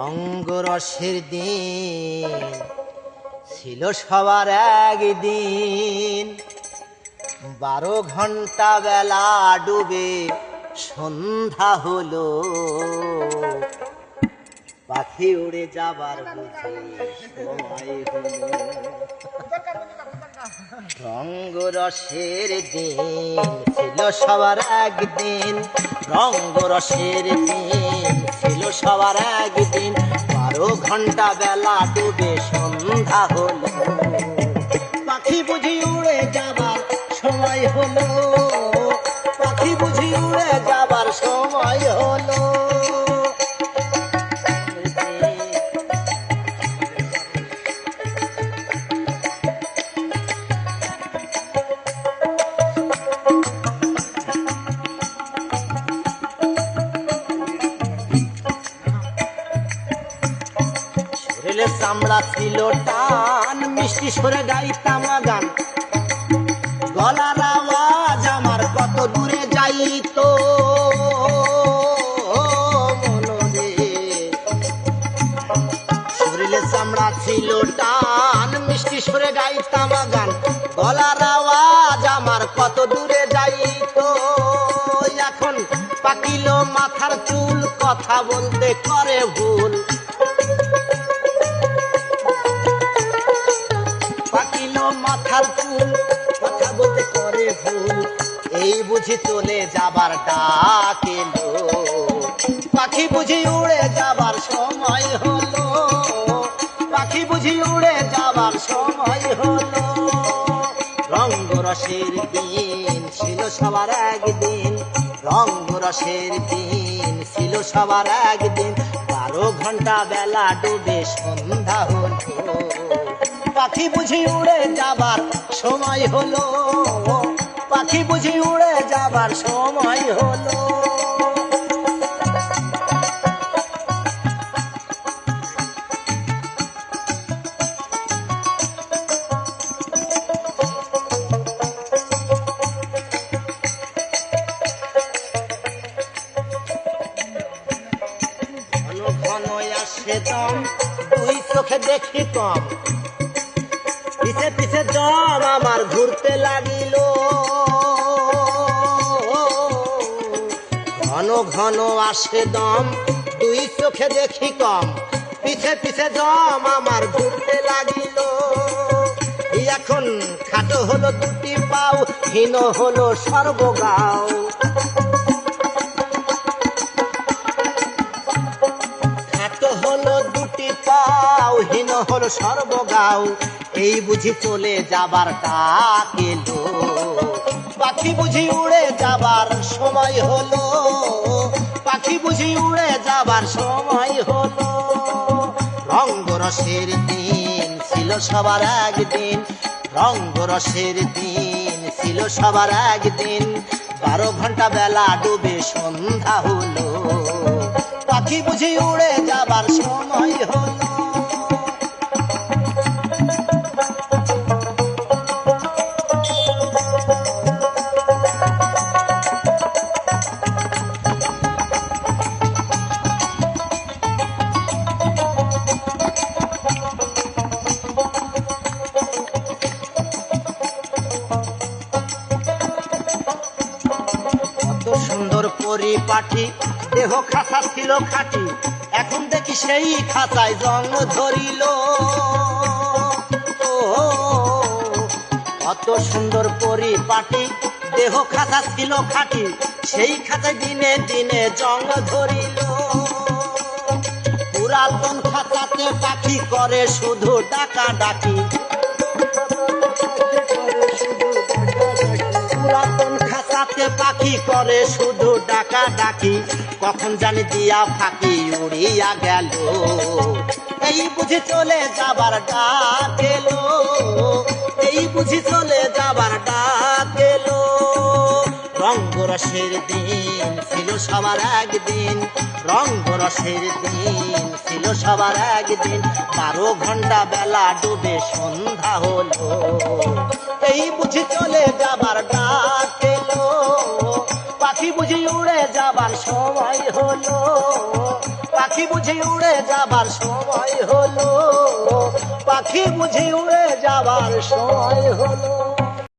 রঙ্গরসের দিন ছিল সবার একদিন, 12 ঘন্টা বেলা ডুবে সন্ধ্যা হলো, পাখি উড়ে যাবার বুঝি সময় হলো। রঙ্গরসের দিন ছিল সবার একদিন, রঙ্গরসের দিন ছিল সবার একদিন, 12 ঘন্টা বেলা ডুবে সন্ধ্যা হলো, পাখি বুঝি উড়ে যাবার সময় হলো, পাখি বুঝি উড়ে যাবার সময় হলো। চামড়া ছিল টান, মিষ্টি সরে গাইতাম গান, গলার আওয়াজ আমার কত দূরে যাইতো মনরে। শরীরে চামড়া ছিল টান, মিষ্টি সরে গাইতাম গান, গলার আওয়াজ আমার কত দূরে যাইতো। এখন পাকিল মাথার চুল, কথা বলতে করে ভুল, মাথার চুল কথা বলতে করে ভুল, এই বুঝি চলে যাবার ডাক এলো, পাখি বুঝি উড়ে যাবার সময় হলো, পাখি বুঝি উড়ে যাবার সময় হলো। রঙ্গরসের দিন ছিল সবার একদিন, রঙ্গরসের দিন ছিল সবার একদিন, 12 ঘন্টা বেলা ডুবে সন্ধ্যা হলো, পাখি বুঝি উড়ে যাবার সময় হলো, পাখি বুঝি উড়ে যাবার সময় হলো। ঘন ঘন আসে দম, 2 চোখে দেখি কম, পিছে পিছে দম আমার ঘুরতে লাগিল, ঘন ঘন আসে দম, 2 চোখে দেখি কম, পিছে পিছে দম আমার ঘুরতে লাগিল। এখন খাটো হলো 2টি পাও, হীন হলো সর্বগাও, খাটো হলো 2টি পাও, হীন হলো সর্বগাও, এই বুঝি চলে যাবার ডাক এলো, পাখি বুঝি উড়ে যাবার সময় হলো, পাখি বুঝি উড়ে যাবার সময় হলো। রঙ্গরসের দিন ছিল সবার একদিন, রঙ্গরসের দিন ছিল সবার একদিন, 12 ঘন্টা বেলা ডুবে সন্ধ্যা হলো, পাখি বুঝি উড়ে যাবার সময় হলো। সুন্দর পরিপাটি, দেহ খাঁচা ছিল খাঁটি, এখন দেখি সেই খাঁচায় জং ধরিল, কত সুন্দর পরিপাটি, দেহ খাঁচা ছিল খাঁটি, সেই খাঁচায় দিনে দিনে জং ধরিল। পুরাতন খাঁচাতে পাখি করে শুধু ডাকা ডাকি, পুরাতন খাঁচাতে পাখি করে শুধু ডাকা ডাকি, কখন জানি দিয়া ফাঁকি উড়িয়া গেল, এই বুঝি চলে যাবার ডাক এলো, এই বুঝি চলে যাবার ডাক এলো। রঙ্গরসের দিন ছিল সবার একদিন, রঙ্গরসের দিন ছিল সবার একদিন, 12 ঘন্টা বেলা ডুবে সন্ধ্যা হলো, এই বুঝি চলে যাবার ডাক এলো, পাখি বুঝি উড়ে যাবার সময় হলো, পাখি বুঝি উড়ে যাবার সময় হলো, পাখি বুঝি উড়ে যাবার সময় হলো।